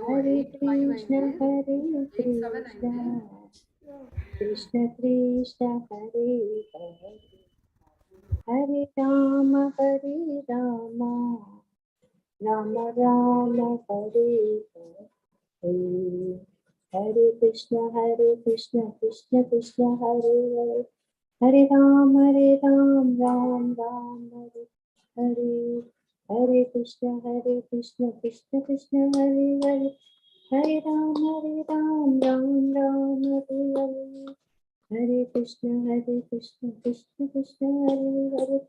Hare 859 Krishna, days, Hare 879 Krishna, days. Krishna Krishna, Hare Hare, Hare Rama, Hare Rama, Rama Rama, Hare Hare, Hare Krishna, Krishna Krishna, Hare Hare, Hare Ram, Ram Ram, Hare Hare, Hare Krishna, Krishna Krishna, Hare Hare, Hare Ram, Ram Ram, Hare Hare, Hare Krishna, Krishna Krishna, Hare Hare,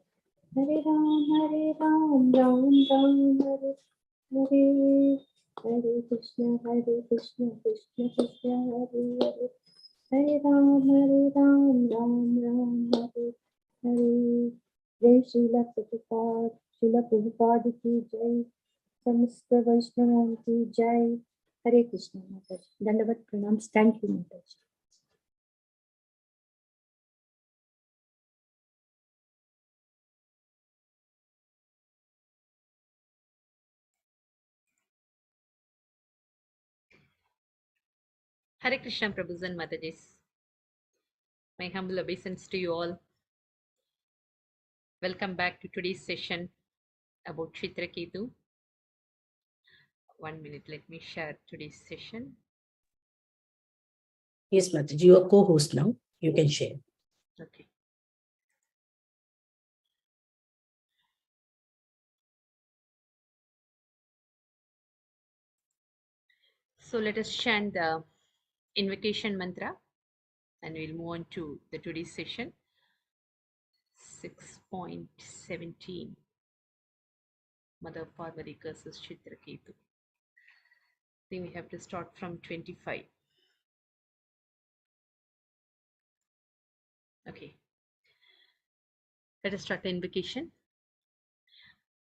Hare Ram, Ram Ram, Hare Hare, Hare Krishna, Krishna Krishna, Hare Hare, Hare Ram, Ram Ram, Hare Hare. Jai Srila Prabhupada, Srila Prabhupada ki jai, समस्त वैष्णव की जय. हरे कृष्ण माताजी. दंडवत प्रणाम. Thank you माताजी. Hare Krishna Prabhus and Matajis. My humble obeisance to you all. Welcome back to today's session about Chitraketu. 1 minute, let me share today's session. Yes, Mataji, you are co-host now. You can share. Okay. So let us chant the invocation mantra and we'll move on to the today's session. 6.17 Mother Parvati curses Chitraketu. I think we have to start from 25. Okay. Let us start the invocation.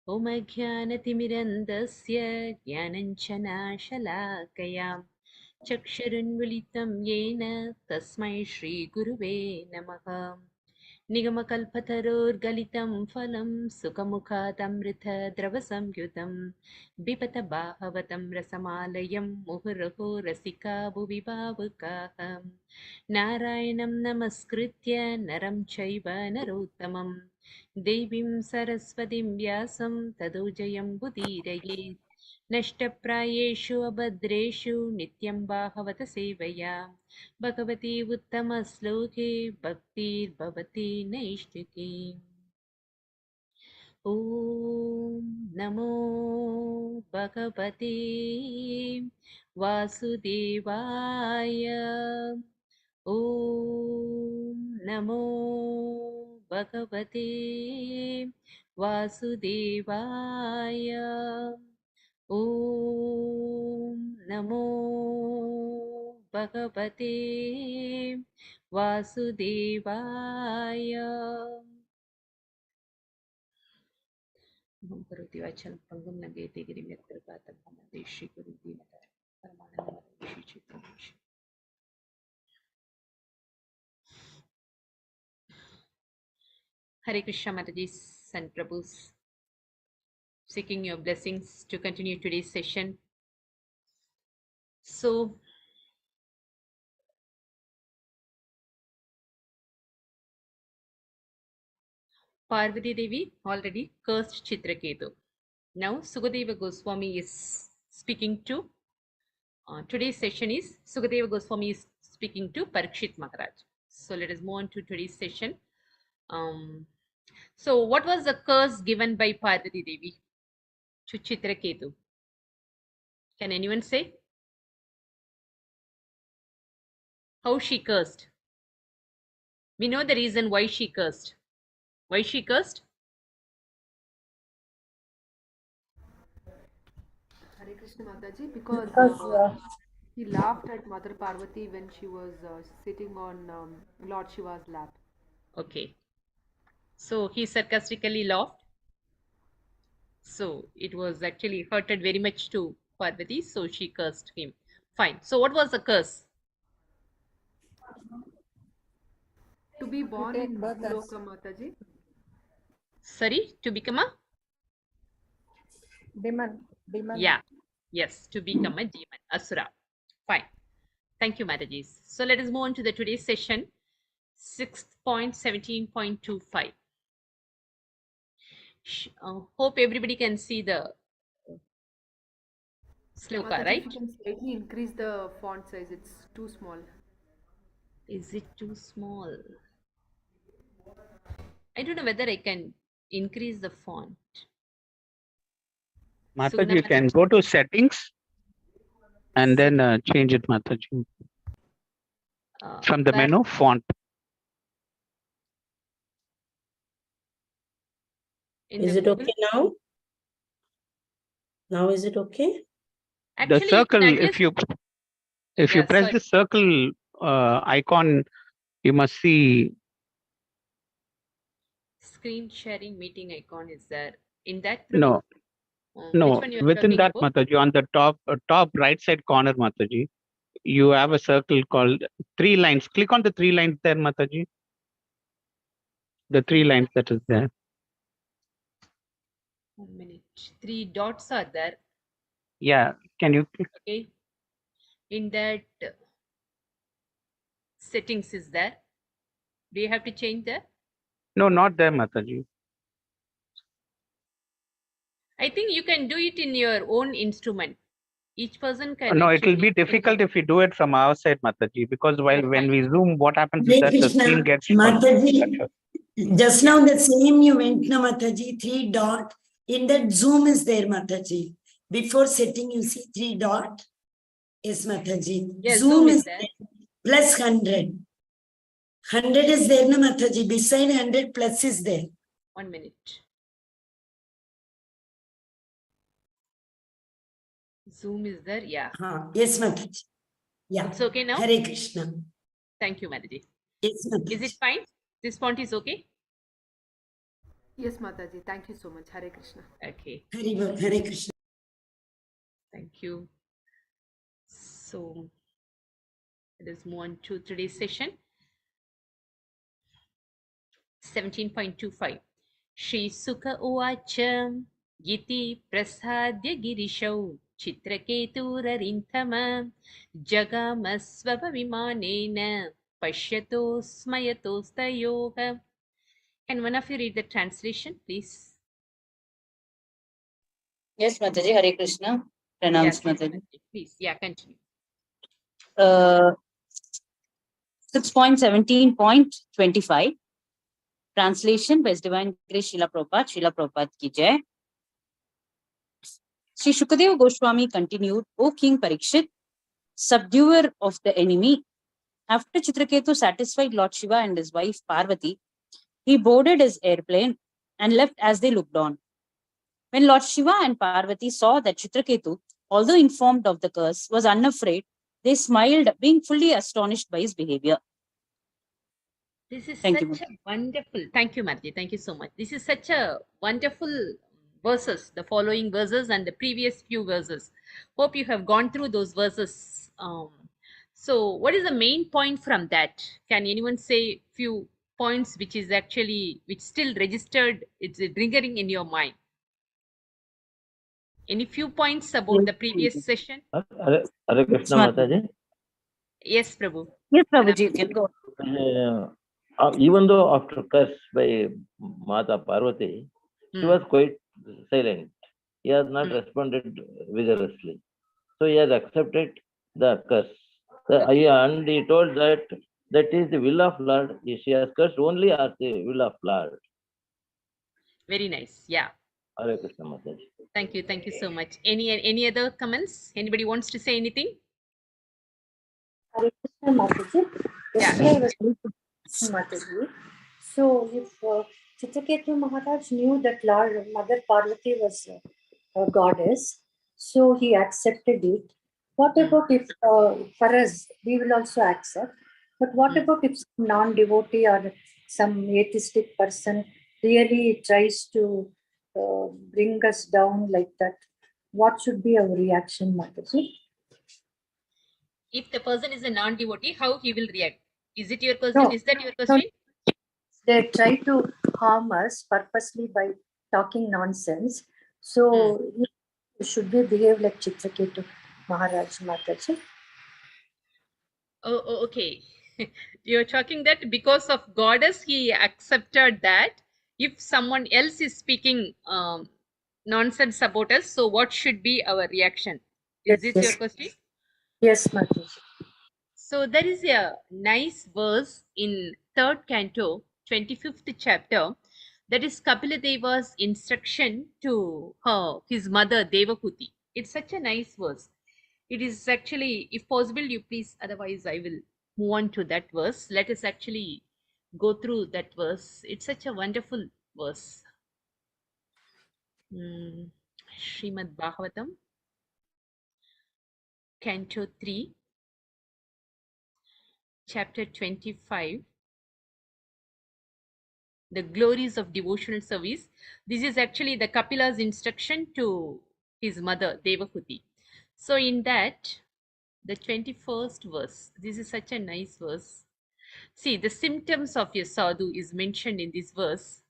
Om Ajnanatimirandasya Jnananjanashalaakaya Chakshurunvalitam Yena Tasmai Shri Guruve Namaha. Nigamakalpatarorgalitam phalam Sukamukhatamrita Dravasamyutam Bipata Bhavatam Rasamalayam Muhuraho Rasika Bhuvibhavukaham Narayanam Namaskritya Naram Chaiva Narottamam Devim Saraswatim Vyasam Tado Jayam Budhirayet Nashtaprayeshu Abhadreshu Nityam Bhavata Sevaya Bhagavati Uttama Sloke Bhaktir Bhavati Naishtaki. Om Namo Bhagavate Vasudevaya. Om Namo Bhagavate Vasudevaya. Om Namo Bhagavate Vasudevaya. Om Karoti Vachanam Pangam Nagete Girim Yatrapata Deshi Guruti Madar Paramanam Deshi Chitrameshi. Hare Krishna Matajis and Prabhus, seeking your blessings to continue today's session. So, Parvati Devi already cursed Chitraketu. Now, Sukadeva Goswami is speaking to, today's session is, Sukadeva Goswami is speaking to Parikshit Maharaj. So, let us move on to today's session. So, what was the curse given by Parvati Devi to Chitraketu? Can anyone say? How she cursed? We know the reason why she cursed. Why she cursed? Hare Krishna Mataji, because Because he laughed at Mother Parvati when she was sitting on Lord Shiva's lap. Okay. So he sarcastically laughed. So it was actually hurted very much to Parvati. So she cursed him. Fine. So what was the curse? To be born in Bhuvloka Mataji. Sorry, to become a demon. Yeah. Yes, to become a demon, Asura. Fine. Thank you, Mataji. So let us move on to the today's session, 6.17.25. Hope everybody can see the sloka, Mataji, if right? you can slightly increase the font size, it's too small. Is it too small? I don't know whether I can increase the font. Mataji, Sugna you can Mataji. go to settings and then change it, Mataji. From the Where- menu, font. in Is the it Google. okay now? Now is it okay? Actually, The you can circle, adjust. if you Yeah, press sorry. the circle icon, you must see. Screen sharing meeting icon is there. In that, Prabhu? No, Which no, one you are within talking that, about? Mataji, on the top right side corner, Mataji, you have a circle called 3 lines. Click on the 3 lines there, Mataji. The 3 lines that is there. 1 minute. 3 dots are there. Yeah, can you? Okay. In that, settings is there. Do you have to change that? No, not there, Mataji. I think you can do it in your own instrument. Each person can No, it will actually. be difficult if we do it from our side, Mataji, because when fine. we zoom, what happens is Hare that the Krishna, screen gets Mataji, just now the same you went na Mataji, 3 dot. In that Zoom is there, Mataji. Before setting, you see 3 dot. Yes, Mataji. Yeah, Zoom is there. there. Plus 100. 100 is there, na Mataji. Beside 100 plus is there. 1 minute. Zoom is there. Yeah. Yes, Mataji. Yeah. It's okay now? Hare Krishna. Thank you, Mataji. Yes, Mataji. Is it fine? This font is okay? Yes, Mataji. Thank you so much. Hare Krishna. Okay. Hare Krishna. Thank you. So let us move on to today's session. 17.25. Shri Sukha Uvacha Yiti Prasadya Girishau Chitraketurarintama Jagamasvava Vimanena Pashyato Smayatosta Yoga. Can one of you read the translation, please? Yes, Mataji, Hare Krishna. Pronounce Yes, Mataji. please. Yeah, continue. 6.17.25. Translation by His Divine Grace Srila Prabhupada ki jai. Sri Shukadeva Goswami continued, O King Parikshit, subduer of the enemy, after Chitraketu satisfied Lord Shiva and his wife Parvati, he boarded his airplane and left as they looked on. When Lord Shiva and Parvati saw that Chitraketu, although informed of the curse, was unafraid, they smiled, being fully astonished by his behavior. This is Thank such you. a wonderful. Thank you, Marji. Thank you so much. This is such a wonderful verses, the following verses and the previous few verses. Hope you have gone through those verses. So, what is the main point from that? Can anyone say few points which is actually which still registered? It's lingering in your mind. Any few points about the previous session? Hare Krishna Mataji. Yes, Prabhu. Yes, Prabhuji, you can go. Even though after curse by Mata Parvati, he was quite silent. He has not responded vigorously. So he has accepted the curse. And he told that is the will of Lord. She has cursed only as the will of Lord. Very nice. Yeah. Hare Krishna Mataji. Thank you. Thank you so much. Any other comments? Anybody wants to say anything? Hare Krishna Mataji. Yesterday I was Mataji. So if Chitraketu Maharaj knew that Lord Mother Parvati was a goddess, so he accepted it. What about if for us we will also accept? But what about if some non-devotee or some atheistic person really tries to bring us down like that? What should be our reaction, Mataji? If the person is a non-devotee, how he will react? Is it your question? No, Is that your no, question? they try to harm us purposely by talking nonsense. So Should we behave like Chitraketu Maharaj Mataji? Oh, okay. You're talking that because of goddess, he accepted that if someone else is speaking nonsense about us, so what should be our reaction? Is this your question? Yes, Mataji. So there is a nice verse in 3rd canto, 25th chapter, that is Kapila Deva's instruction to his mother Devahuti. It's such a nice verse. It is actually, if possible, you please, otherwise I will move on to that verse. Let us actually go through that verse. It's such a wonderful verse. Srimad Bhagavatam, Canto 3, Chapter 25, the glories of devotional service. This is actually the Kapila's instruction to his mother, Devahuti. So in that, the 21st verse, this is such a nice verse. See, the symptoms of a sadhu is mentioned in this verse.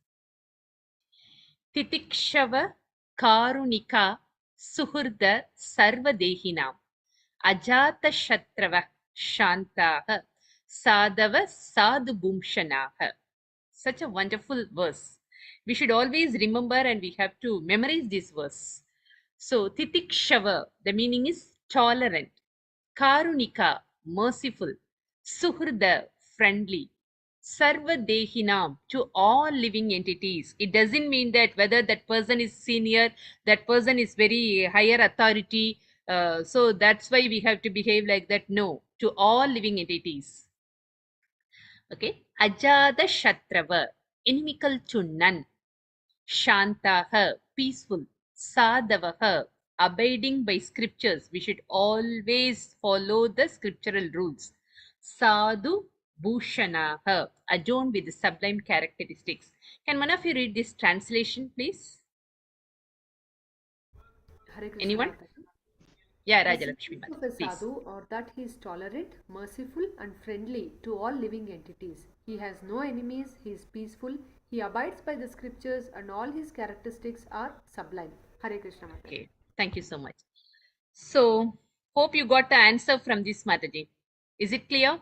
Titikshava karunika suhurda sarvadehinam ajata shatrava shantaha sadava sadhu bhumshanaha. Such a wonderful verse. We should always remember and we have to memorize this verse. So, titikshava, the meaning is tolerant. Karunika, merciful. Suhrda, friendly. Sarva dehinam, to all living entities. It doesn't mean that whether that person is senior, that person is very higher authority. So that's why we have to behave like that. No, to all living entities. Okay. Ajada shatrava, inimical to none. Shantaha, peaceful. Sadavaha, abiding by scriptures. We should always follow the scriptural rules. Sadhu Bhushanaha, adorned with the sublime characteristics. Can one of you read this translation, please? Hare Krishna Anyone? Mataji. Yeah, The Rajalakshmi symptoms of Mataji, a please. sadhu are that he is tolerant, merciful, and friendly to all living entities. He has no enemies, he is peaceful, he abides by the scriptures, and all his characteristics are sublime. Hare Krishna Mataji. Okay, thank you so much. So, hope you got the answer from this, Mataji. Is it clear?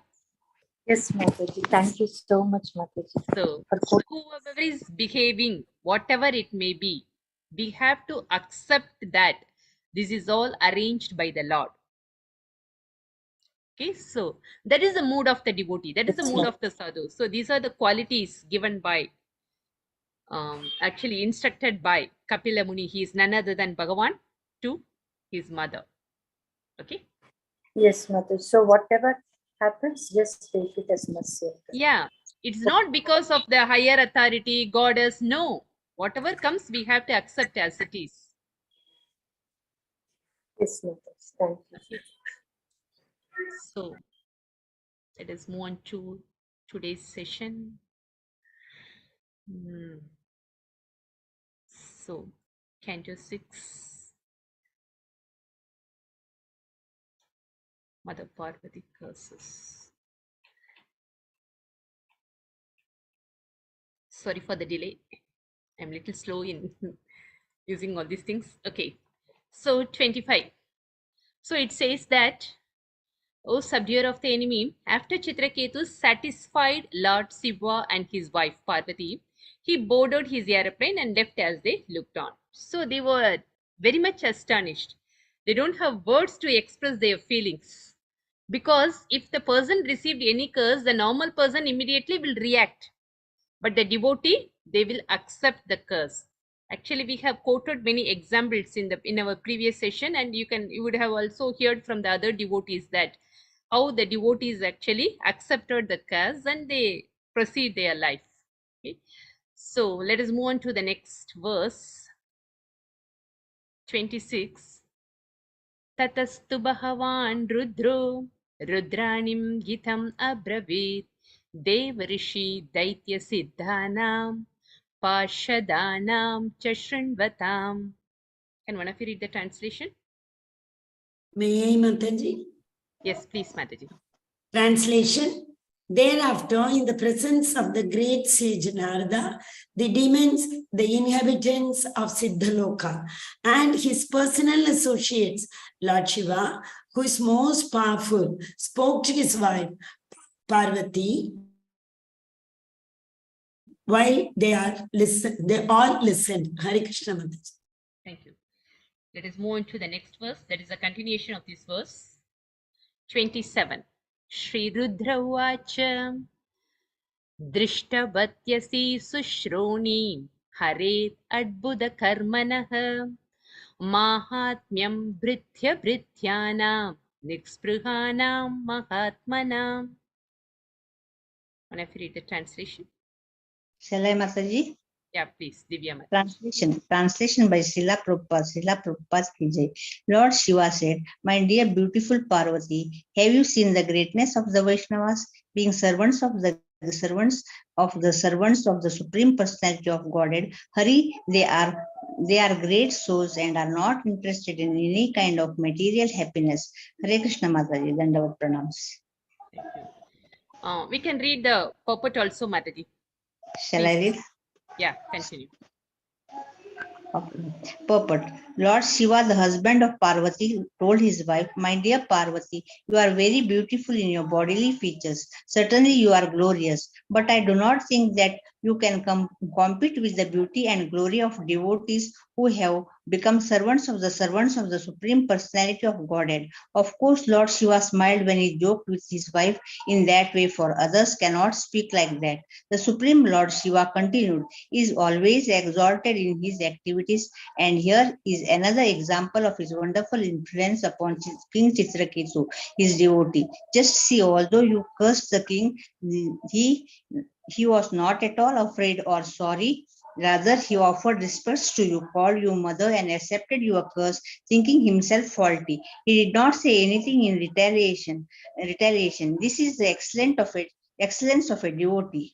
Yes, Mataji. Thank you so much, Mataji. So, whoever is behaving, whatever it may be, we have to accept that this is all arranged by the Lord. Okay, so that is the mood of the devotee. That is the mood of the sadhu. So these are the qualities given by, actually instructed by Kapila Muni. He is none other than Bhagavan to his mother. Okay. Yes, Mataji. So whatever happens, just take it as mercy. Yeah, it's not because of the higher authority, goddess. No, whatever comes, we have to accept as it is. Yes, Mataji. Thank you. So let us move on to today's session. So, Canto 6, Mother Parvati curses. Sorry for the delay. I'm a little slow in using all these things. Okay. So 25. So it says that, O subduer of the enemy, after Chitraketu satisfied Lord Shiva and his wife Parvati, he boarded his airplane and left as they looked on. So they were very much astonished. They don't have words to express their feelings. Because if the person received any curse, the normal person immediately will react. But the devotee, they will accept the curse. Actually, we have quoted many examples in our previous session, and you would have also heard from the other devotees that how the devotees actually accepted the curse and they proceed their life. Okay. So let us move on to the next verse, 26. Tatastu Bhagavan Rudro Rudranim Gitam Abravit Devarishi Daitya Siddhanam Pashadanam Chashrinvatam. Can one of you read the translation? May I, Mataji? Yes, please, Mataji. Translation. Thereafter, in the presence of the great sage Narada, the demons, the inhabitants of Siddhaloka, and his personal associates, Lord Shiva, who is most powerful, spoke to his wife Parvati while they all listened. Hare Krishna Mataji. Thank you. Let us move on to the next verse. That is a continuation of this verse. 27. Shri Rudra Uvacha Drishtabatyasi Sushronī Haret Adbhuta Karmanah Mahatmyam Bhrithya Bhrithyanam Niksprihanam Mahatmanam. Can I read the translation? Shall I, Mataji? Yeah, please, Divya Mataji. Translation by Srila Prabhupada ki jai. Lord Shiva said, my dear beautiful Parvati, have you seen the greatness of the Vaishnavas, being servants of the Supreme Personality of Godhead? Hari, they are great souls and are not interested in any kind of material happiness. Hare Krishna Mataji, Dandavat Pranams. Thank you. We can read the purport also, Mataji. Shall please. I read? Yeah, continue. Purport. Lord Shiva, the husband of Parvati, told his wife, my dear Parvati, you are very beautiful in your bodily features. Certainly you are glorious, but I do not think that you can compete with the beauty and glory of devotees who have become servants of the Supreme Personality of Godhead. Of course, Lord Shiva smiled when he joked with his wife in that way, for others cannot speak like that. The Supreme Lord Shiva continued, is always exalted in his activities, and here is another example of his wonderful influence upon King Chitraketu, his devotee. Just see, although you cursed the king, he was not at all afraid or sorry. Rather, he offered respects to you, called you mother, and accepted your curse, thinking himself faulty. He did not say anything in retaliation. This is the excellence of a devotee.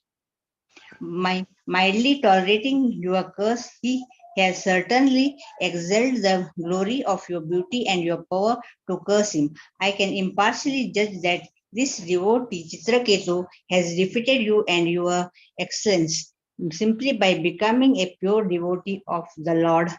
Mildly tolerating your curse, he has certainly exalted the glory of your beauty and your power to curse him. I can impartially judge that this devotee, Chitraketu, has defeated you and your excellence simply by becoming a pure devotee of the Lord,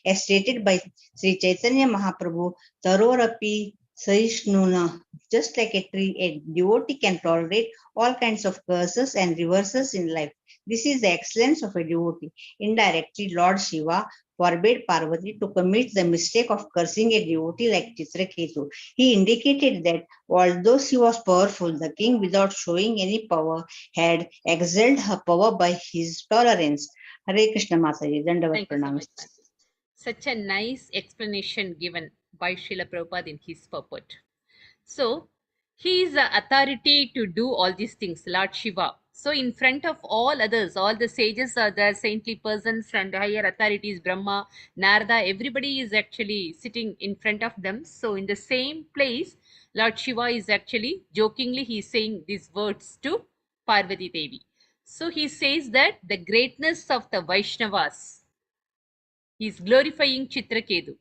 as stated by Sri Chaitanya Mahaprabhu, Tarorapi Sahishnuna. Just like a tree, a devotee can tolerate all kinds of curses and reverses in life. This is the excellence of a devotee. Indirectly, Lord Shiva forbade Parvati to commit the mistake of cursing a devotee like Chitraketu. He indicated that although she was powerful, the king, without showing any power, had exalted her power by his tolerance. Hare Krishna Mataji, Dandavat Pranams. Such a nice explanation given by Srila Prabhupada in his purport. So, he is the authority to do all these things, Lord Shiva. So, in front of all others, all the sages are the saintly persons and higher authorities, Brahma, Narada, everybody is actually sitting in front of them. So, in the same place, Lord Shiva is actually jokingly, he is saying these words to Parvati Devi. So, he says that the greatness of the Vaishnavas, he is glorifying Chitraketu.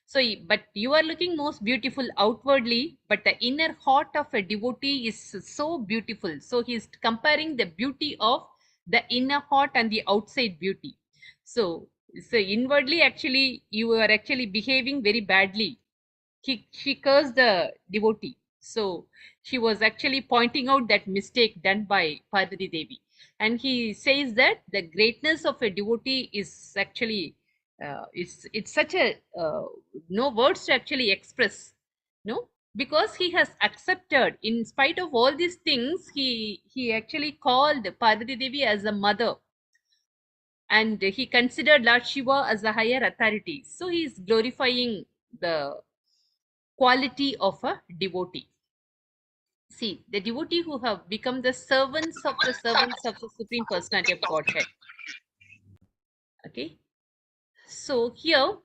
So, but you are looking most beautiful outwardly, but the inner heart of a devotee is so beautiful. So, he is comparing the beauty of the inner heart and the outside beauty. So inwardly, actually, you are actually behaving very badly. She cursed the devotee. So, she was actually pointing out that mistake done by Parvati Devi. And he says that the greatness of a devotee is actually it's such a no words to actually express, no, because he has accepted, in spite of all these things, he actually called Parvati Devi as a mother, and he considered Lord Shiva as a higher authority. So he is glorifying the quality of a devotee. See, the devotee who have become the servants of the Supreme Personality of Godhead. Okay. So here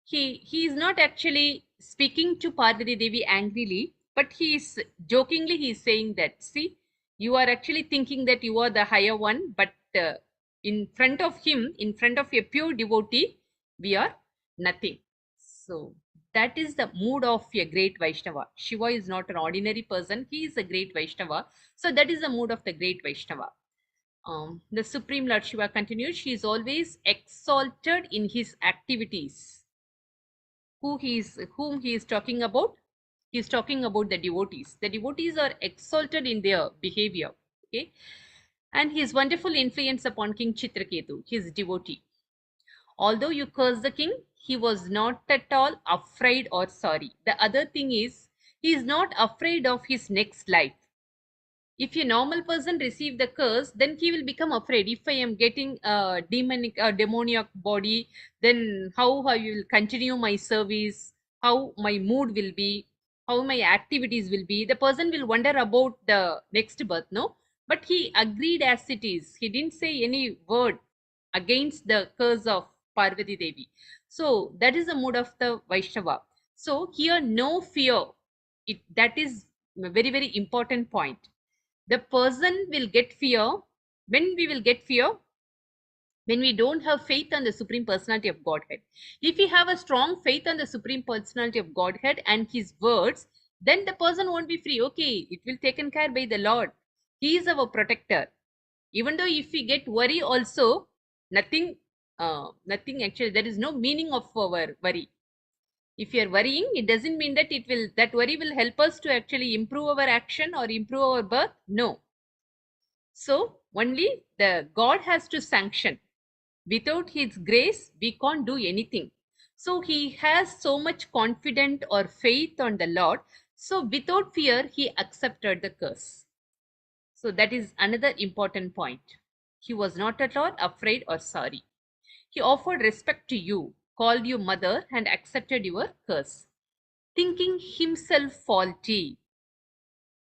he is not actually speaking to Parvati Devi angrily, but he is jokingly, he is saying that, see, you are actually thinking that you are the higher one, but in front of him, in front of a pure devotee, we are nothing. So that is the mood of a great Vaishnava. Shiva is not an ordinary person, he is a great Vaishnava. So that is the mood of the great Vaishnava. The Supreme Lord Shiva continues, she is always exalted in his activities. Whom he is talking about? He is talking about the devotees. The devotees are exalted in their behavior. Okay, and his wonderful influence upon King Chitraketu, his devotee. Although you curse the king, he was not at all afraid or sorry. The other thing is, he is not afraid of his next life. If a normal person receive the curse, then he will become afraid. If I am getting a demoniac body, then how I will continue my service, how my mood will be, how my activities will be. The person will wonder about the next birth, no? But he agreed as it is. He didn't say any word against the curse of Parvati Devi. So that is the mood of the Vaishnava. So here no fear. That is a very, very important point. The person will get fear. When we will get fear? When we don't have faith on the Supreme Personality of Godhead. If we have a strong faith on the Supreme Personality of Godhead and his words, then the person won't be free. Okay, it will taken care by the Lord. He is our protector. Even though if we get worry also, nothing actually, there is no meaning of our worry. If you are worrying, it doesn't mean that that worry will help us to actually improve our action or improve our birth. No. So only the God has to sanction. Without his grace, we can't do anything. So he has so much confidence or faith on the Lord. So without fear, he accepted the curse. So that is another important point. He was not at all afraid or sorry. He offered respect to you, called you mother, and accepted your curse. Thinking himself faulty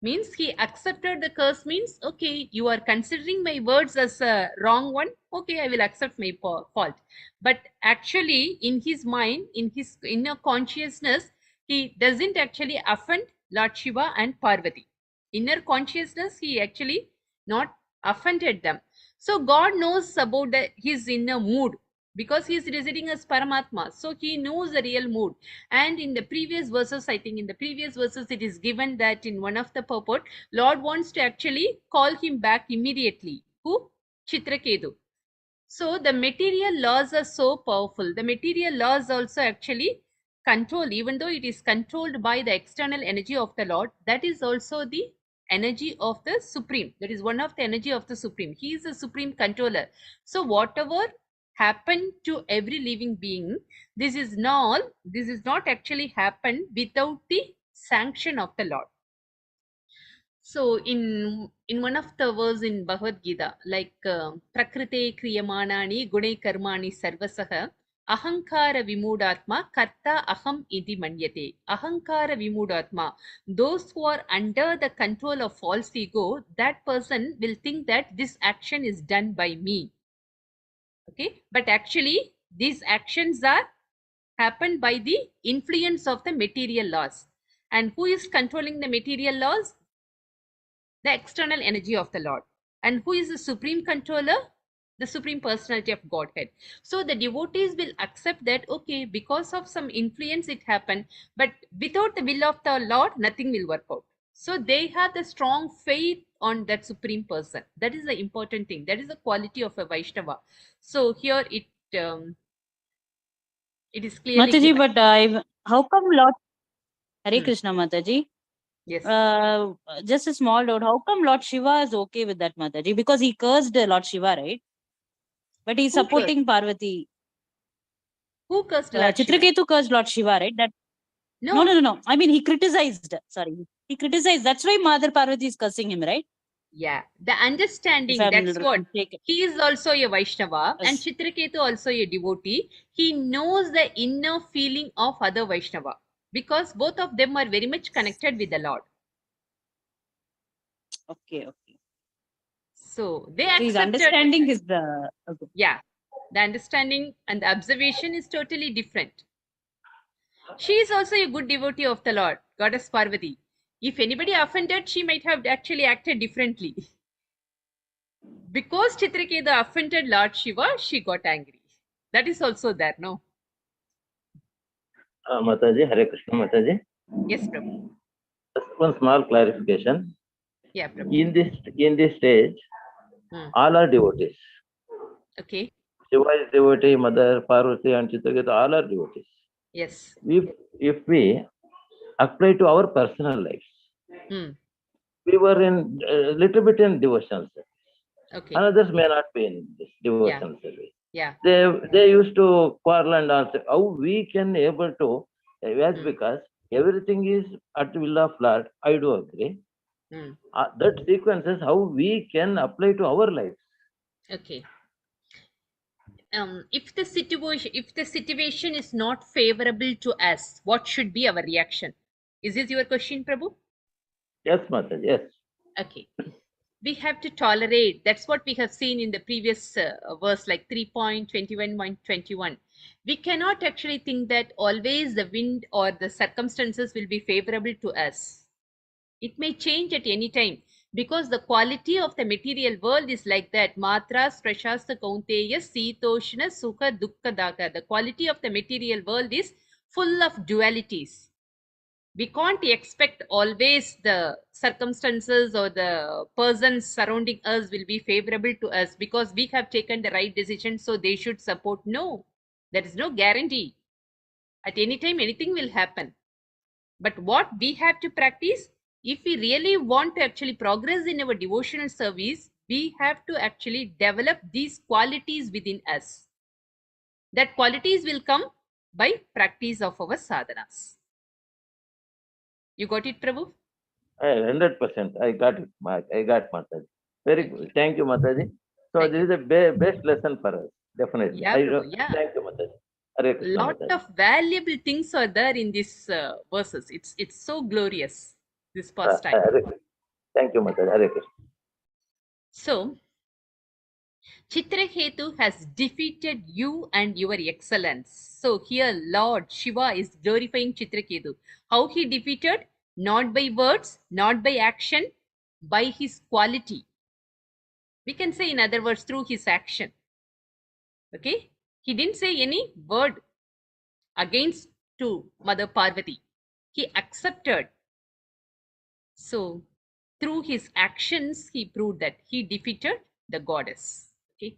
means he accepted the curse, means okay, you are considering my words as a wrong one, okay, I will accept my fault. But actually in his mind, in his inner consciousness, he doesn't actually offend Lord Shiva and Parvati. Inner consciousness, he actually not offended them. So God knows about his inner mood, because he is residing as Paramatma, so he knows the real mood. And in the previous verses, I think in the previous verses, it is given that in one of the purport, Lord wants to actually call him back immediately. Who? Chitraketu. So the material laws are so powerful. The material laws also actually control, even though it is controlled by the external energy of the Lord, that is also the energy of the Supreme. That is one of the energy of the Supreme. He is the Supreme Controller. So whatever happened to every living being, this is not actually happened without the sanction of the Lord. So in one of the verse in Bhagavad Gita, like prakrite kriyamanani gune karmani sarvasaha ahankara vimudatma karta aham iti manyate. Ahankara vimudatma, those who are under the control of false ego, that person will think that this action is done by me. Okay, but actually these actions are happened by the influence of the material laws. And who is controlling the material laws? The external energy of the Lord. And who is the supreme controller? The Supreme Personality of Godhead. So the devotees will accept that, okay, because of some influence it happened, but without the will of the Lord, nothing will work out. So they have the strong faith on that Supreme Person. That is the important thing. That is the quality of a Vaishnava. So here it is clearly Mataji, given. but how come Lord Hare Hmm. Krishna, Mataji? Yes. Just a small doubt. How come Lord Shiva is okay with that, Mataji? Because he cursed Lord Shiva, right? But he's Who supporting Parvati. Who cursed Lord Shiva? Chitraketu cursed Lord Shiva, right? No. I mean, he criticized. Sorry. He criticized. That's why Mother Parvati is cursing him, right? Yeah. The understanding, If I'm that's what. mistaken. He is also a Vaishnava and Yes. Chitraketu also a devotee. He knows the inner feeling of other Vaishnava because both of them are very much connected with the Lord. Okay. So they So his accepted. understanding is the... Okay. Yeah. The understanding and the observation is totally different. She is also a good devotee of the Lord, Goddess Parvati. If anybody offended, she might have actually acted differently. Because Chitraketu offended Lord Shiva, she got angry. That is also there, no? Mataji, Hare Krishna, Mataji. Yes, Prabhu. Just one small clarification. Yeah, Prabhu. In this stage, all are devotees. Okay. Shiva is devotee, Mother Parvati and Chitragita, all are devotees. Yes. If we apply to our personal lives, we were in a little bit in devotional service. Okay. And others may not be in this devotional service. Yeah. They used to quarrel and also how we can able to, because everything is at the will of Lord. I do agree. That sequence is how we can apply to our lives. Okay. If the situation is not favorable to us, what should be our reaction? Is this your question, Prabhu? Yes, Mata. Yes. Okay. We have to tolerate. That's what we have seen in the previous verse, like 3.21.21. We cannot actually think that always the wind or the circumstances will be favorable to us. It may change at any time because the quality of the material world is like that. Matras, prashasta, kaunteya, sitoshna, sukha, dukkha, daka. The quality of the material world is full of dualities. We can't expect always the circumstances or the persons surrounding us will be favorable to us because we have taken the right decision, so they should support. No, there is no guarantee. At any time, anything will happen. But what we have to practice, if we really want to actually progress in our devotional service, we have to actually develop these qualities within us. That qualities will come by practice of our sadhanas. You got it, Prabhu? 100%. I got it. I got Mataji. Very good. Thank you, Mataji. So Thank this is a best lesson for us. Definitely. Yeah, Prabhu, yeah. Thank you, Mataji. Hare Krishna, Lot Mataji. of valuable things are there in these verses. It's so glorious, this pastime. Thank you, Mataji. Hare Krishna. So, Chitraketu has defeated you and your excellence. So here Lord Shiva is glorifying Chitraketu. How he defeated? Not by words, not by action, by his quality. We can say in other words, through his action. Okay? He didn't say any word against to Mother Parvati. He accepted. So through his actions, he proved that he defeated the goddess. Okay?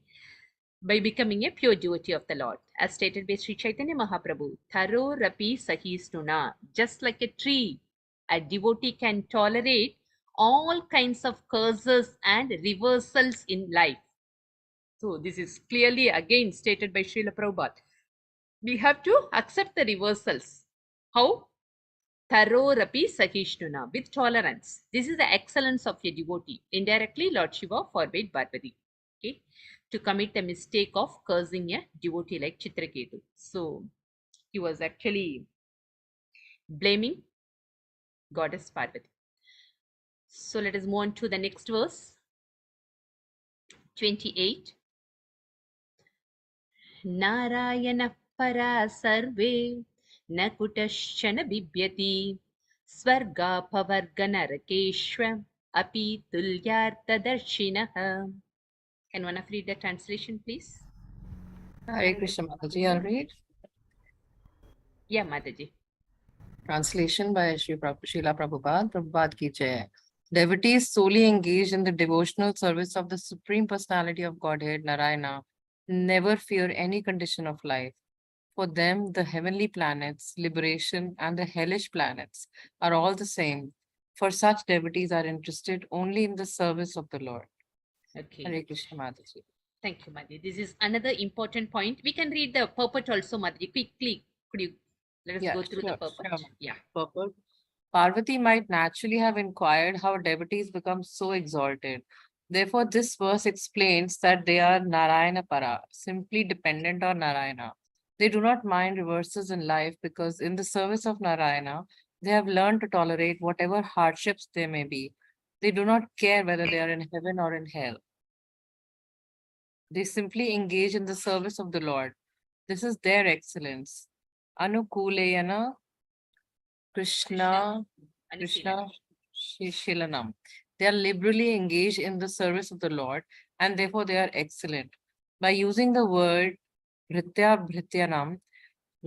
By becoming a pure devotee of the Lord. As stated by Sri Chaitanya Mahaprabhu, Tharo Rapi Sahistuna, just like a tree, a devotee can tolerate all kinds of curses and reversals in life. So this is clearly again stated by Srila Prabhupada. We have to accept the reversals. How? Tharo Rapi Sahishnuna, with tolerance. This is the excellence of a devotee. Indirectly, Lord Shiva forbade Parvati. Okay, to commit the mistake of cursing a devotee like Chitraketu. So he was actually blaming goddess Parvati. So let us move on to the next verse, 28. Narayana para sarve na kutashchana bibyati swarga pavarga narakeshwa api tulyartha darshinaha. Can one of read the translation, please? Hare Krishna, Mataji, I'll read. Yeah, Mataji. Translation by Srila Prabhupada. Prabhupada ki jai. Devotees solely engaged in the devotional service of the Supreme Personality of Godhead, Narayana, never fear any condition of life. For them, the heavenly planets, liberation, and the hellish planets are all the same. For such devotees are interested only in the service of the Lord. Okay. Hare Krishna, Mataji. Thank you, Madhuri. This is another important point. We can read the purport also, Madhuri. Quickly, could you let us go through the purport? Sure. Yeah. Purport. Parvati might naturally have inquired how devotees become so exalted. Therefore, this verse explains that they are Narayana Para, simply dependent on Narayana. They do not mind reverses in life because in the service of Narayana, they have learned to tolerate whatever hardships there may be. They do not care whether they are in heaven or in hell. They simply engage in the service of the Lord. This is their excellence. Anukulayana Krishna Shilanam. They are liberally engaged in the service of the Lord and therefore they are excellent. By using the word Bhritya Bhrityanam,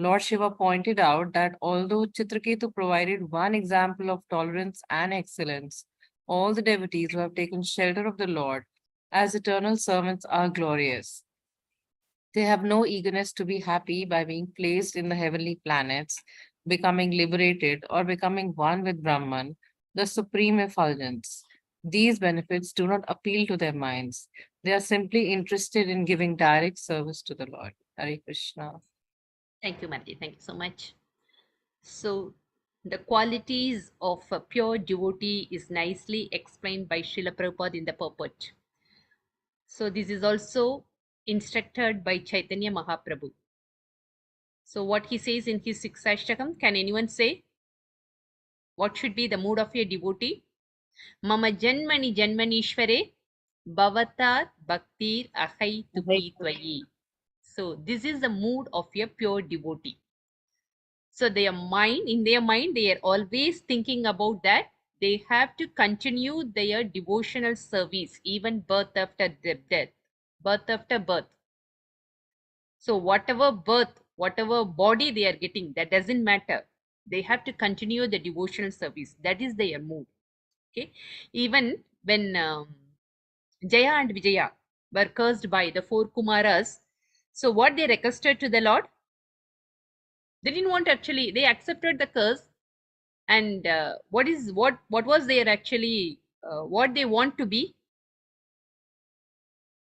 Lord Shiva pointed out that although Chitraketu provided one example of tolerance and excellence, all the devotees who have taken shelter of the Lord as eternal servants are glorious. They have no eagerness to be happy by being placed in the heavenly planets, becoming liberated, or becoming one with Brahman, the supreme effulgence. These benefits do not appeal to their minds. They are simply interested in giving direct service to the Lord. Hare Krishna. Thank you, Mati. Thank you so much. So, the qualities of a pure devotee is nicely explained by Srila Prabhupada in the purport. So, this is also instructed by Chaitanya Mahaprabhu. So, what he says in his sixth Ashtakam, can anyone say what should be the mood of a devotee? Mama janmani janmanishware bhavatat bhaktir ahai tuki tvayi. So, this is the mood of a pure devotee. So in their mind, they are always thinking about that. They have to continue their devotional service, even birth after death, birth after birth. So whatever birth, whatever body they are getting, that doesn't matter. They have to continue the devotional service. That is their mood. Okay. Even when Jaya and Vijaya were cursed by the 4 Kumaras, so what they requested to the Lord? They didn't want actually, they accepted the curse. And what was their actually what they want to be?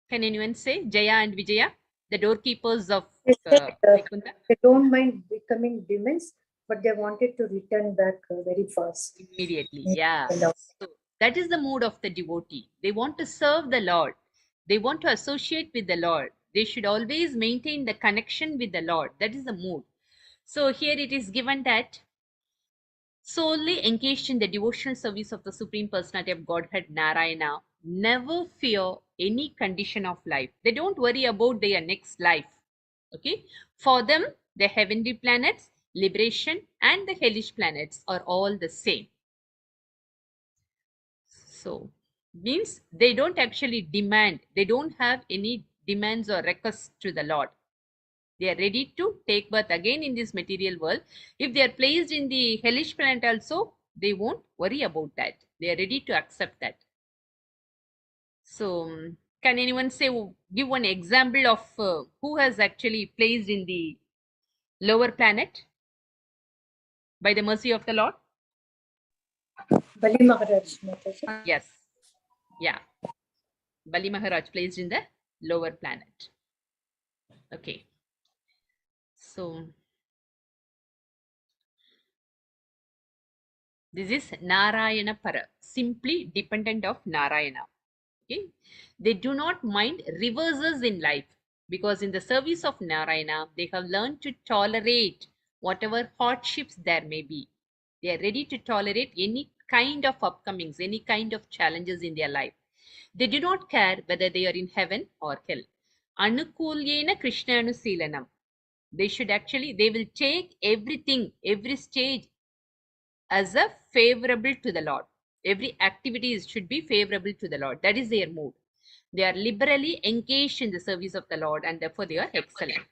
Can anyone say? Jaya and Vijaya, the doorkeepers of Vaikuntha? They don't mind becoming demons, but they wanted to return back very fast. Immediately, yeah. So that is the mood of the devotee. They want to serve the Lord. They want to associate with the Lord. They should always maintain the connection with the Lord. That is the mood. So here it is given that solely engaged in the devotional service of the Supreme Personality of Godhead, Narayana, never fear any condition of life. They don't worry about their next life. Okay. For them, the heavenly planets, liberation, and the hellish planets are all the same. So, means they don't actually demand, they don't have any demands or requests to the Lord. They are ready to take birth again in this material world. If they are placed in the hellish planet also, they won't worry about that. They are ready to accept that. So, can anyone say, give one example of who has actually placed in the lower planet by the mercy of the Lord? Bali Maharaj. Yes. Yeah. Bali Maharaj placed in the lower planet. Okay. So, this is Narayana Para, simply dependent of Narayana. Okay. They do not mind reverses in life because in the service of Narayana, they have learned to tolerate whatever hardships there may be. They are ready to tolerate any kind of upcomings, any kind of challenges in their life. They do not care whether they are in heaven or hell. Anukulyena Krishnanu They should actually, they will take everything, every stage as a favorable to the Lord. Every activity should be favorable to the Lord. That is their mood. They are liberally engaged in the service of the Lord and therefore they are excellent.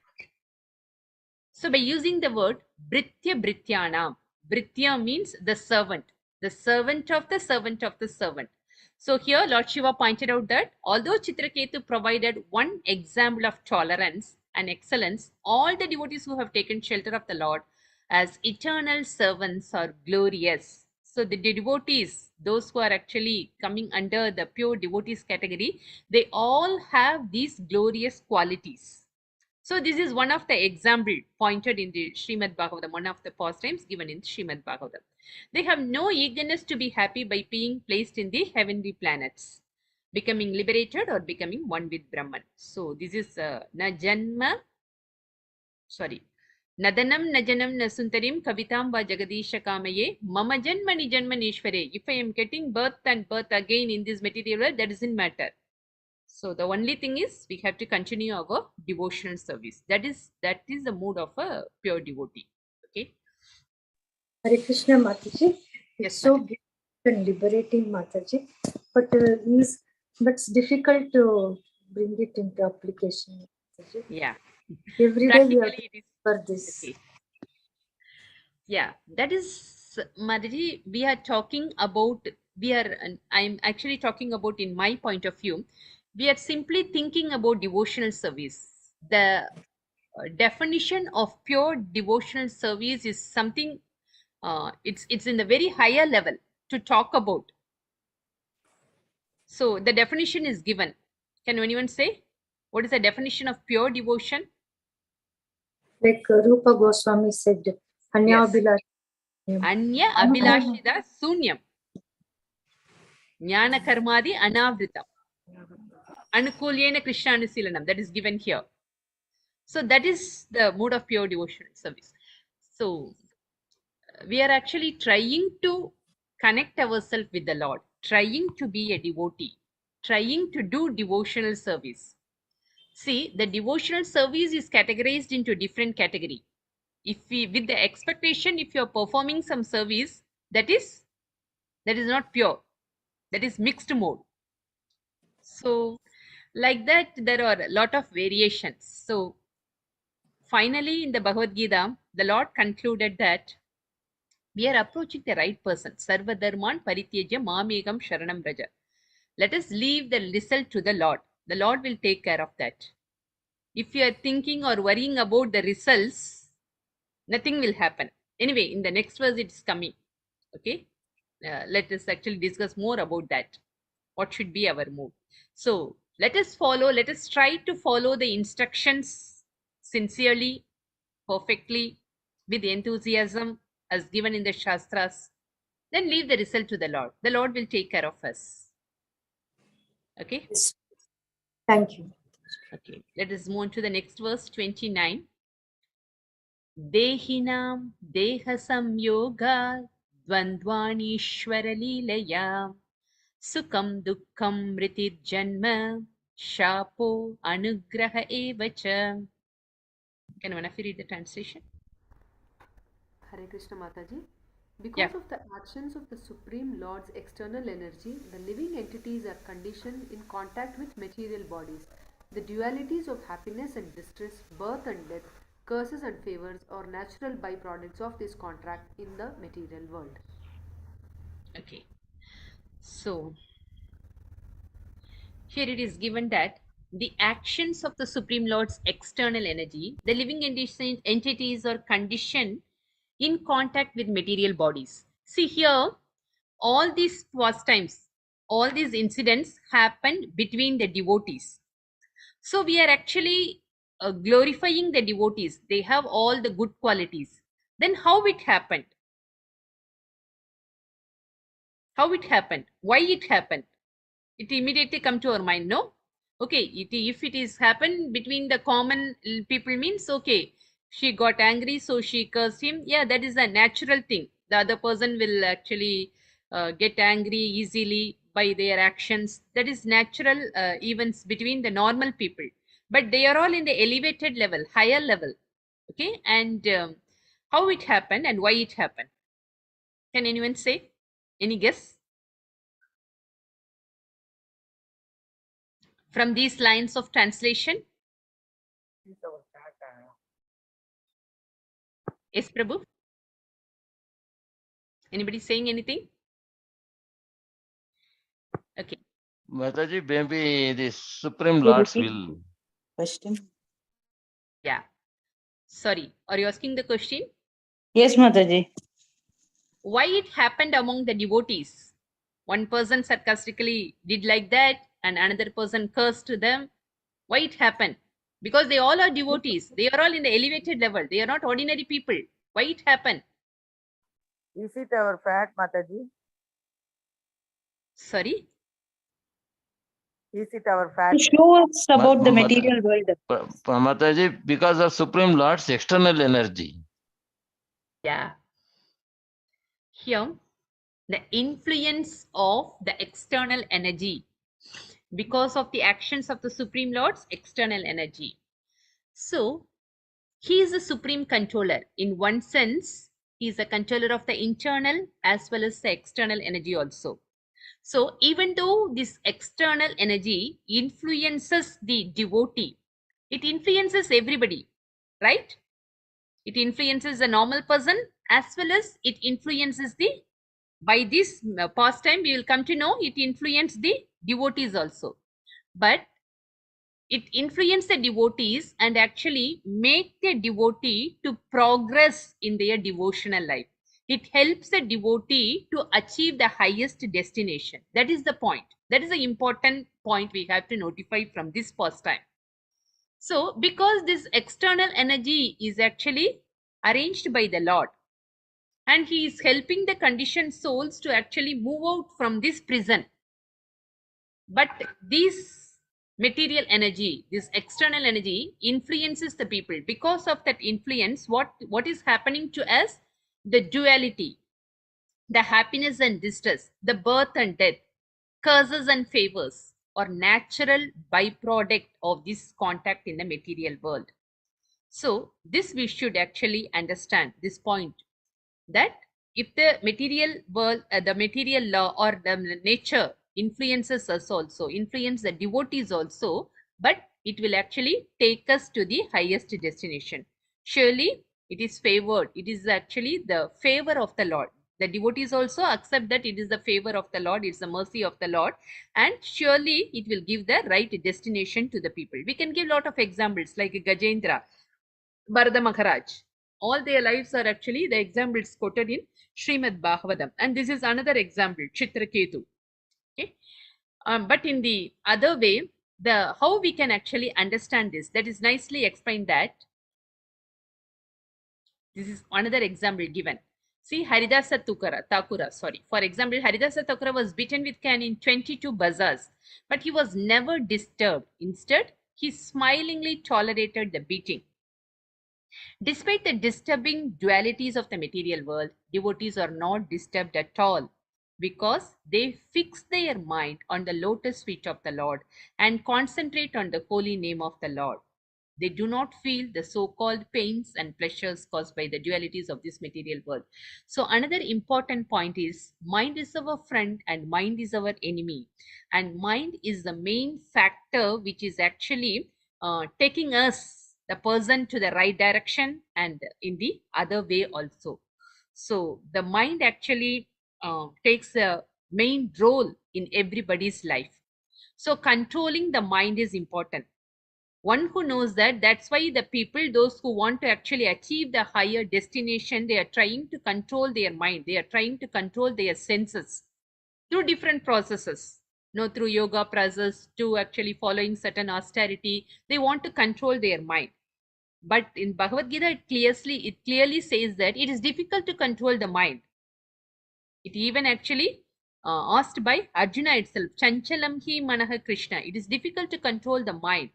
So by using the word Britya Brityanam, Britya means the servant of the servant of the servant. So here Lord Shiva pointed out that although Chitraketu provided one example of tolerance and excellence, all the devotees who have taken shelter of the Lord as eternal servants are glorious. So the devotees, those who are actually coming under the pure devotees category, they all have these glorious qualities. So this is one of the example pointed in the Srimad Bhagavatam, one of the pastimes given in Srimad Bhagavatam. They have no eagerness to be happy by being placed in the heavenly planets, becoming liberated or becoming one with Brahman. So this is Nadanam Najanam Nasuntarim Kavitam va Jagadisha Kamaye Mama Janmani Janmanishware. If I am getting birth and birth again in this material world, that doesn't matter. So the only thing is we have to continue our devotional service. That is the mood of a pure devotee. Okay. Hare Krishna Mataji. It's Yes, so beautiful and liberating, Mataji. But it's difficult to bring it into application. Mataji. Yeah. Every day we have to Practically it is for this. okay. Yeah, that is, Madhuri, we are talking about, I'm actually talking about, in my point of view, we are simply thinking about devotional service. The definition of pure devotional service is something, it's in the very higher level to talk about. So the definition is given. Can anyone say what is the definition of pure devotion? Like Rupa Goswami said, Anya Yes. Anya Abhilashida Sunyam. Jnana Karmadi Anavritam. Anukulyena Krishna Anusilanam. That is given here. So that is the mode of pure devotional service. So we are actually trying to connect ourselves with the Lord, trying to be a devotee, trying to do devotional service. See, the devotional service is categorized into different category. If we, with the expectation, if you're performing some service, that is not pure, that is mixed mode. So like that, there are a lot of variations. So finally, in the Bhagavad Gita, the Lord concluded that we are approaching the right person. Sarva dharman parityajya mamegam sharanam braja. Let us leave the result to the Lord. The Lord will take care of that. If you are thinking or worrying about the results, nothing will happen. Anyway, in the next verse, it's coming. Okay. Let us actually discuss more about that. What should be our move? So let us try to follow the instructions sincerely, perfectly, with enthusiasm as given in the Shastras. Then leave the result to the Lord. The Lord will take care of us. Okay. Yes. Thank you. Okay. Let us move on to the next verse, 29. Dehinam deha samyoga dvandvanishwara leelaya sukam dukkam mritir janma shapo anugraha evacha. Can one of you read the translation? Hare Krishna Mataji. Because of the actions of the Supreme Lord's external energy, the living entities are conditioned in contact with material bodies. The dualities of happiness and distress, birth and death, curses and favors are natural byproducts of this contract in the material world. Okay. So here it is given that the actions of the Supreme Lord's external energy, the living entities are conditioned in contact with material bodies. See here, all these pastimes, all these incidents happened between the devotees. So we are actually glorifying the devotees. They have all the good qualities. Then how it happened? How it happened? Why it happened? It immediately come to our mind, no? Okay, if it is happened between the common people means, okay, she got angry, so she cursed him. Yeah, that is a natural thing. The other person will actually get angry easily by their actions. That is natural events between the normal people. But they are all in the elevated level, higher level. Okay, and how it happened and why it happened? Can anyone say? Any guess? From these lines of translation? Yes, Prabhu? Anybody saying anything? Okay. Mataji, maybe the Supreme Lord's will. Question. Yeah. Sorry. Are you asking the question? Yes, Mataji. Why it happened among the devotees? One person sarcastically did like that, and another person cursed to them. Why it happened? Because they all are devotees. They are all in the elevated level. They are not ordinary people. Why it happened? Is it our fat, Mataji? Sorry? Is it our fat? To show us about the material world. Mataji, because of Supreme Lord's external energy. Yeah. Here, the influence of the external energy because of the actions of the Supreme Lord's external energy. So, he is a supreme controller. In one sense, he is a controller of the internal as well as the external energy also. So, even though this external energy influences the devotee, it influences everybody, right? It influences a normal person as well as it influences the, by this pastime, we will come to know it influences the devotees also. But it influences the devotees and actually make the devotee to progress in their devotional life. It helps the devotee to achieve the highest destination. That is the point. That is the important point we have to notify from this pastime. So, because this external energy is actually arranged by the Lord, and he is helping the conditioned souls to actually move out from this prison. But this material energy, this external energy influences the people. Because of that influence, what is happening to us? The duality, the happiness and distress, the birth and death, curses and favors are natural byproduct of this contact in the material world. So this we should actually understand this point, that if the material world, the material law or the nature influences us also, influence the devotees also, but it will actually take us to the highest destination. Surely it is favored. It is actually the favor of the Lord. The devotees also accept that it is the favor of the Lord, it's the mercy of the Lord, and surely it will give the right destination to the people. We can give a lot of examples like Gajendra, Bharata Maharaj. All their lives are actually the examples quoted in Srimad Bhagavatam. And this is another example, Chitraketu. Okay. But in the other way, how we can actually understand this, that is nicely explained that this is another example given. See, Haridasa Thakura, sorry. For example, Haridasa Thakura was beaten with cane in 22 bazaars, but he was never disturbed. Instead, he smilingly tolerated the beating. Despite the disturbing dualities of the material world, devotees are not disturbed at all because they fix their mind on the lotus feet of the Lord and concentrate on the holy name of the Lord. They do not feel the so-called pains and pleasures caused by the dualities of this material world. So another important point is mind is our friend and mind is our enemy. And mind is the main factor which is actually taking us, the person, to the right direction and in the other way also. So the mind actually takes a main role in everybody's life. So controlling the mind is important. One who knows that, that's why the people, those who want to actually achieve the higher destination, they are trying to control their mind. They are trying to control their senses through different processes. Through yoga process, to actually following certain austerity. They want to control their mind. But in Bhagavad Gita, it clearly says that it is difficult to control the mind. It even actually asked by Arjuna itself, Chanchalam hi manaha Krishna. It is difficult to control the mind.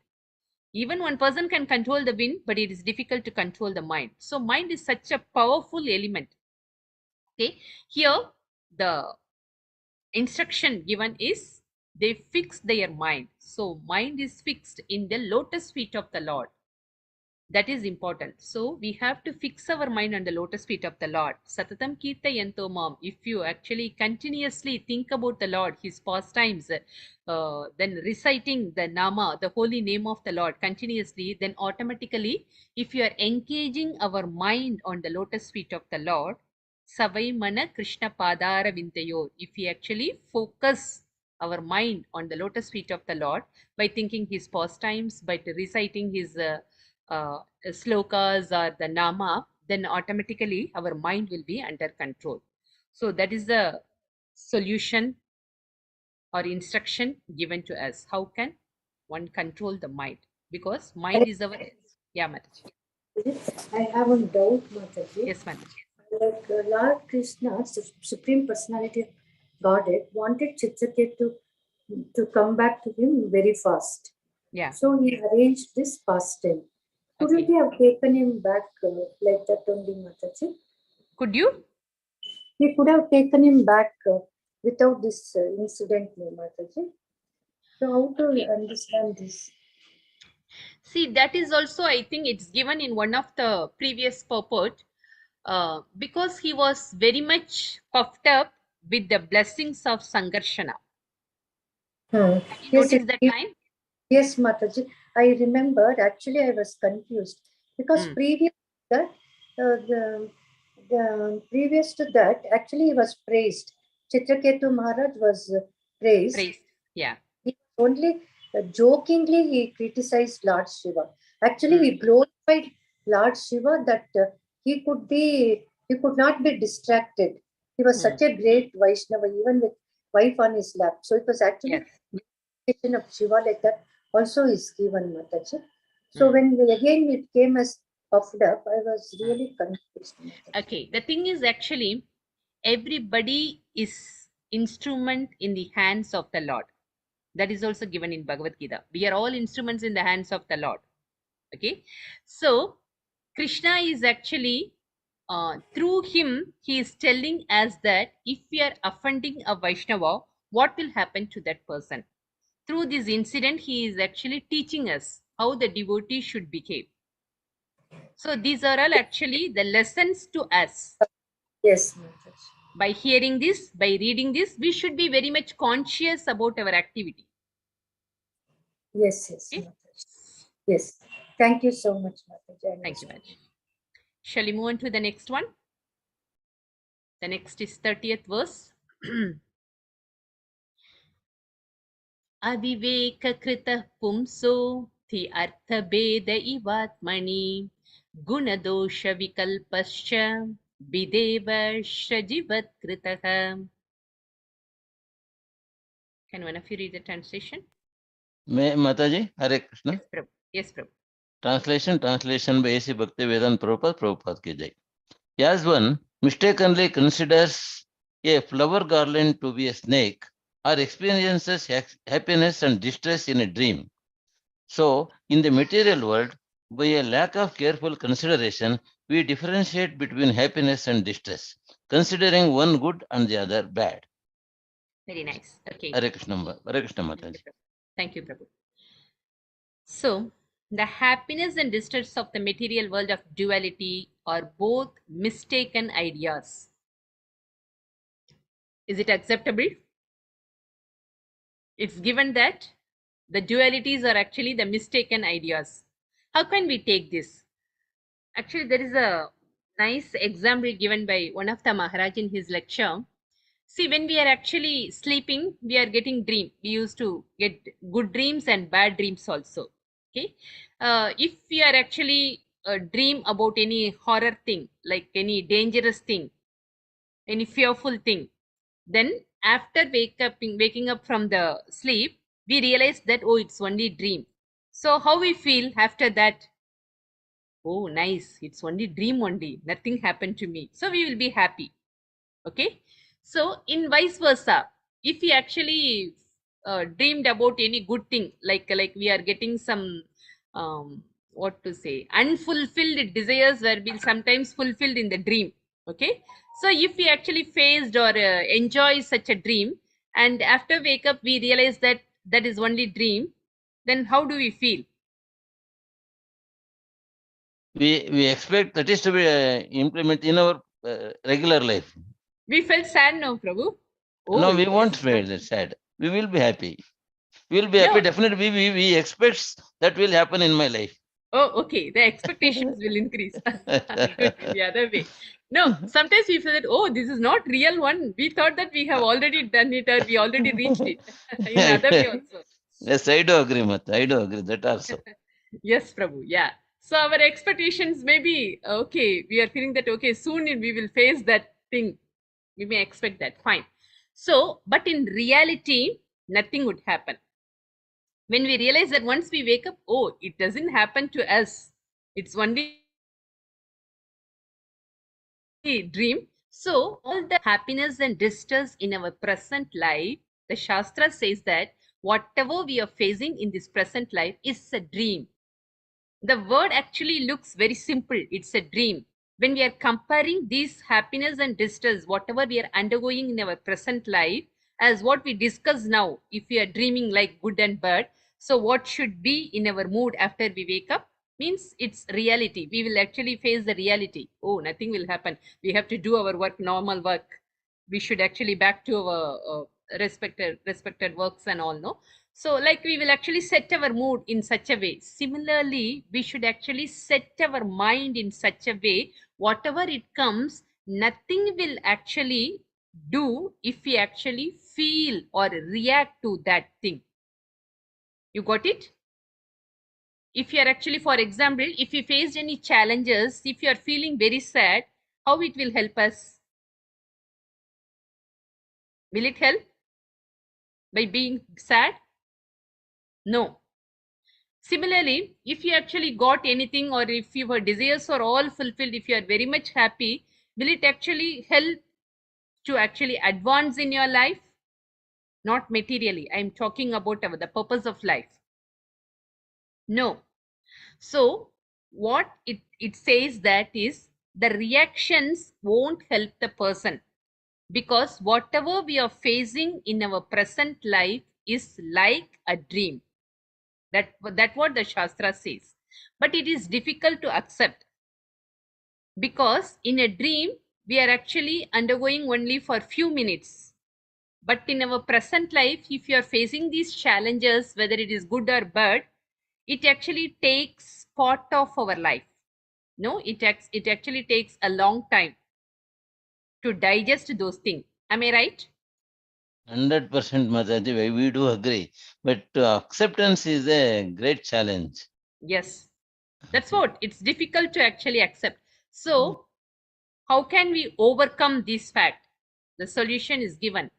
Even one person can control the wind, but it is difficult to control the mind. So mind is such a powerful element. Okay, here the instruction given is they fix their mind. So mind is fixed in the lotus feet of the Lord. That is important. So we have to fix our mind on the lotus feet of the Lord. Satatam kirtayanto mam. If you actually continuously think about the Lord, his pastimes, then reciting the nama, the holy name of the Lord continuously, then automatically, if you are engaging our mind on the lotus feet of the Lord, Savai mana Krishna padara vintayo. If we actually focus our mind on the lotus feet of the Lord by thinking his pastimes, by reciting his slokas or the nama, then automatically our mind will be under control. So that is the solution or instruction given to us. How can one control the mind? Because mind is our... Yeah, Mataji. I have a doubt, Mataji. Yes, Mataji. Like Lord Krishna, Supreme Personality of Godhead, wanted Chitraketu to come back to him very fast. Yeah. So he arranged this pastime. Couldn't he have taken him back like that only, Mataji? Could you? He could have taken him back without this incident, Mataji. So how to understand this? See, that is also, I think it's given in one of the previous purport, because he was very much puffed up with the blessings of Sangarshana. Have you noticed that line? Yes, Mataji. I remembered. Actually, I was confused because previous that previous to that, actually he was praised. Chitraketu Maharaj was praised. Yeah. He only jokingly he criticized Lord Shiva. Actually, he glorified Lord Shiva that he could not be distracted. He was such a great Vaishnava, even with wife on his lap. So it was actually glorification of Shiva like that. Also is given, Mataji. So when it came as puffed up, I was really confused. Okay, the thing is actually everybody is instrument in the hands of the Lord. That is also given in Bhagavad Gita. We are all instruments in the hands of the Lord. Okay, so Krishna is actually through him, he is telling us that if we are offending a Vaishnava, what will happen to that person? Through this incident, he is actually teaching us how the devotee should behave. So these are all actually the lessons to us. Yes. By hearing this, by reading this, we should be very much conscious about our activity. Yes, yes. Okay? Yes. Thank you so much, Mataji. Thank you, Mataji. Shall we move on to the next one? The next is 30th verse. Avivekakritah pumso thi arthabeda ivatmani gunadosha vikalpascha videva shrajivat kritah. Can one of you read the translation? May Mataji, Hare Krishna. Yes, Prabhu. Yes, Prabhu. Translation by A.C. Bhaktivedanta Prabhupada ki jai. As one mistakenly considers a flower garland to be a snake or experiences happiness and distress in a dream. So, in the material world, by a lack of careful consideration, we differentiate between happiness and distress, considering one good and the other bad. Very nice. Okay. Hare Krishna Mataji. Thank you, Prabhu. So, the happiness and distress of the material world of duality are both mistaken ideas. Is it acceptable? It's given that the dualities are actually the mistaken ideas. How can we take this? Actually, there is a nice example given by one of the Maharaj in his lecture. See, when we are actually sleeping, we are getting dream. We used to get good dreams and bad dreams also. Okay. If we are actually dream about any horror thing, like any dangerous thing, any fearful thing, then after waking up from the sleep, we realize that, oh, it's only dream. So how we feel after that? Oh, nice. It's only dream only. Nothing happened to me. So we will be happy. Okay. So in vice versa, if we actually dreamed about any good thing, like we are getting some what to say, unfulfilled desires were being sometimes fulfilled in the dream. Okay. So if we actually faced or enjoy such a dream, and after wake up we realize that that is only dream, then how do we feel? We expect that is to be implemented in our regular life. We felt sad now, Prabhu. Oh, no, we yes. won't feel sad. We will be happy. We will be happy. No. Definitely, we expect that will happen in my life. Oh, okay. The expectations will increase. Good, the other way. No, sometimes we feel that, oh, this is not real one. We thought that we have already done it or we already reached it. In other way also. Yes, I do agree, Mata. I do agree that also. Yes, Prabhu. Yeah. So our expectations may be, okay, we are feeling that, okay, soon we will face that thing. We may expect that. Fine. So, but in reality, nothing would happen. When we realize that once we wake up, oh, it doesn't happen to us. It's only dream. So all the happiness and distress in our present life, the Shastra says that whatever we are facing in this present life is a dream. The word actually looks very simple. It's a dream. When we are comparing these happiness and distress, whatever we are undergoing in our present life, as what we discuss now, if we are dreaming like good and bad, so what should be in our mood after we wake up? Means it's reality. We will actually face the reality. Oh, nothing will happen. We have to do our work, normal work. We should actually back to our respected works and all, no? So like we will actually set our mood in such a way. Similarly, we should actually set our mind in such a way, whatever it comes, nothing will actually do if we actually feel or react to that thing. You got it? If you are actually, for example, if you faced any challenges, if you are feeling very sad, how it will help us? Will it help by being sad? No. Similarly, if you actually got anything, or if your desires are all fulfilled, if you are very much happy, will it actually help to actually advance in your life? Not materially. I am talking about the purpose of life. No. So what it says that is the reactions won't help the person, because whatever we are facing in our present life is like a dream. That what the Shastra says. But it is difficult to accept, because in a dream we are actually undergoing only for few minutes. But in our present life, if you are facing these challenges, whether it is good or bad, it actually takes part of our life. No, it actually takes a long time to digest those things. Am I right? 100% Mataji, we do agree. But acceptance is a great challenge. Yes. That's what. It's difficult to actually accept. So, how can we overcome this fact? The solution is given.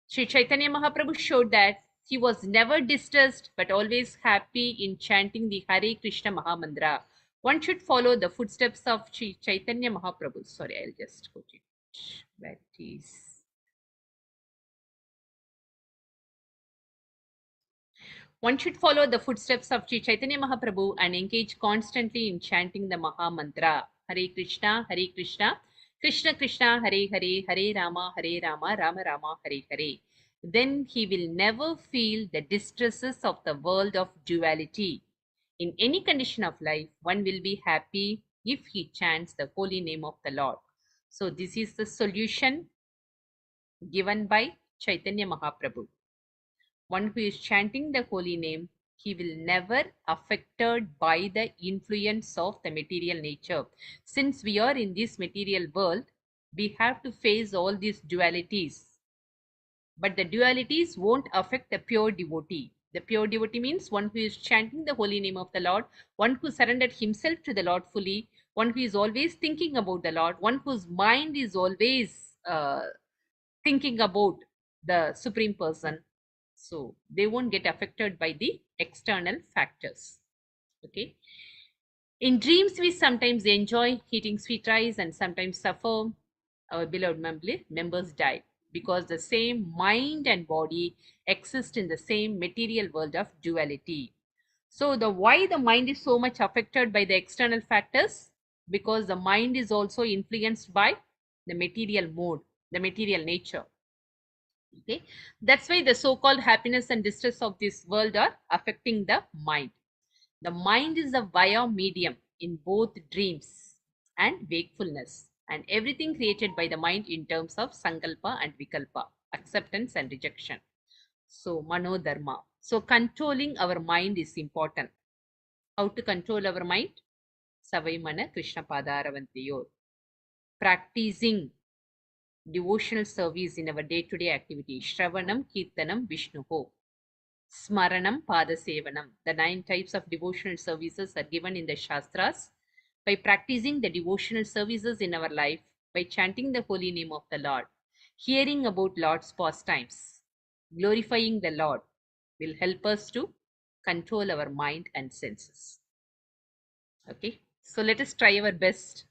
Sri Chaitanya Mahaprabhu showed that he was never distressed but always happy in chanting the Hare Krishna Mahamantra. One should follow the footsteps of Sri Chaitanya Mahaprabhu. Sorry, I'll just quote it. That is. One should follow the footsteps of Sri Chaitanya Mahaprabhu and engage constantly in chanting the Maha Mantra. Hare Krishna, Krishna Krishna, Hare Hare, Hare Rama, Rama Rama, Hare Hare. Then he will never feel the distresses of the world of duality. In any condition of life, one will be happy if he chants the holy name of the Lord. So this is the solution given by Chaitanya Mahaprabhu. One who is chanting the holy name, he will never affected by the influence of the material nature. Since we are in this material world, we have to face all these dualities. But the dualities won't affect the pure devotee. The pure devotee means one who is chanting the holy name of the Lord, one who surrendered himself to the Lord fully, one who is always thinking about the Lord, one whose mind is always thinking about the Supreme Person. So they won't get affected by the external factors. Okay. In dreams, we sometimes enjoy eating sweet rice and sometimes suffer. Our beloved members die, because the same mind and body exist in the same material world of duality. So why the mind is so much affected by the external factors? Because the mind is also influenced by the material mode, the material nature. Okay, that's why the so-called happiness and distress of this world are affecting the mind. The mind is a via medium in both dreams and wakefulness, and everything created by the mind in terms of sankalpa and vikalpa, acceptance and rejection. So manodharma. So controlling our mind is important. How to control our mind? Savai mana Krishna padaravantiyor. Practicing devotional service in our day-to-day activity. Shravanam, Kirtanam, Vishnuho. Smaranam, Padasevanam. The 9 types of devotional services are given in the Shastras. By practicing the devotional services in our life, by chanting the holy name of the Lord, hearing about Lord's pastimes, glorifying the Lord will help us to control our mind and senses. Okay, so let us try our best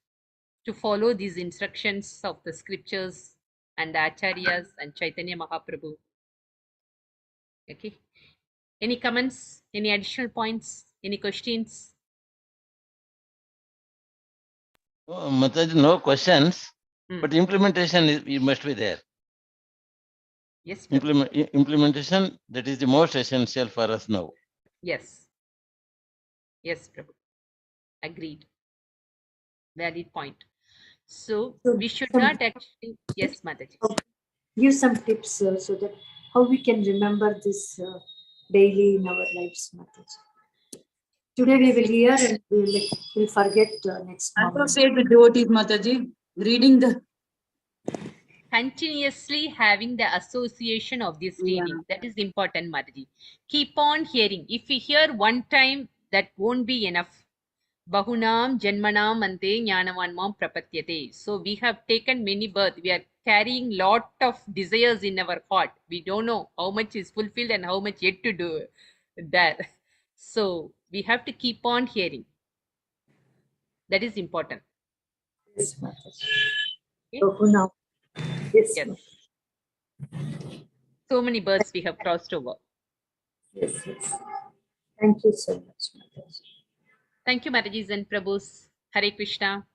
to follow these instructions of the scriptures and the Acharyas and Chaitanya Mahaprabhu. Okay. Any comments? Any additional points? Any questions? Mataji, no questions, but implementation must be there. Yes. Implementation, that is the most essential for us now. Yes. Yes, Prabhu. Agreed. Valid point. So we should not actually. Yes, Mataji. Give some tips so that how we can remember this daily in our lives, Mataji. Today we will hear and we will forget next month. Associate with devotees, Mataji. reading the Continuously having the association of this reading. That is important, Mataji. Keep on hearing. If we hear one time, that won't be enough. Bahunam Janmanam Ante Jnanavanmam Prapatyate. So we have taken many births. We are carrying lot of desires in our heart. We don't know how much is fulfilled and how much yet to do there. So we have to keep on hearing. That is important. Yes, Mataji. Okay? Bahunam. Yes. Yes. Mataji. So many births we have crossed over. Yes, yes. Thank you so much, Mataji. Thank you, Matajis and Prabhus. Hare Krishna.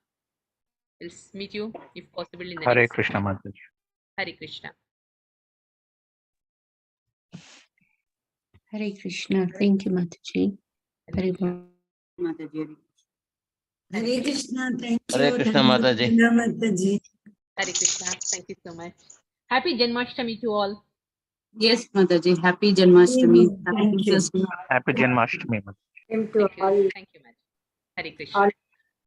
We'll meet you, if possible, in the Hare next. Krishna Mataji. Hare Krishna. Hare Krishna. Thank you, Mataji. Hare Mataji. Hare Krishna. Thank you. Hare Krishna, Thank you, Mataji. Mataji. Hare Krishna. Thank you so much. Happy Janmashtami to all. Yes, Mataji. Happy Janmashtami. Thank you. Happy Christmas. Happy Janmashtami. Same to Thank all. you. Thank you, Mataji. Hare Krishna. All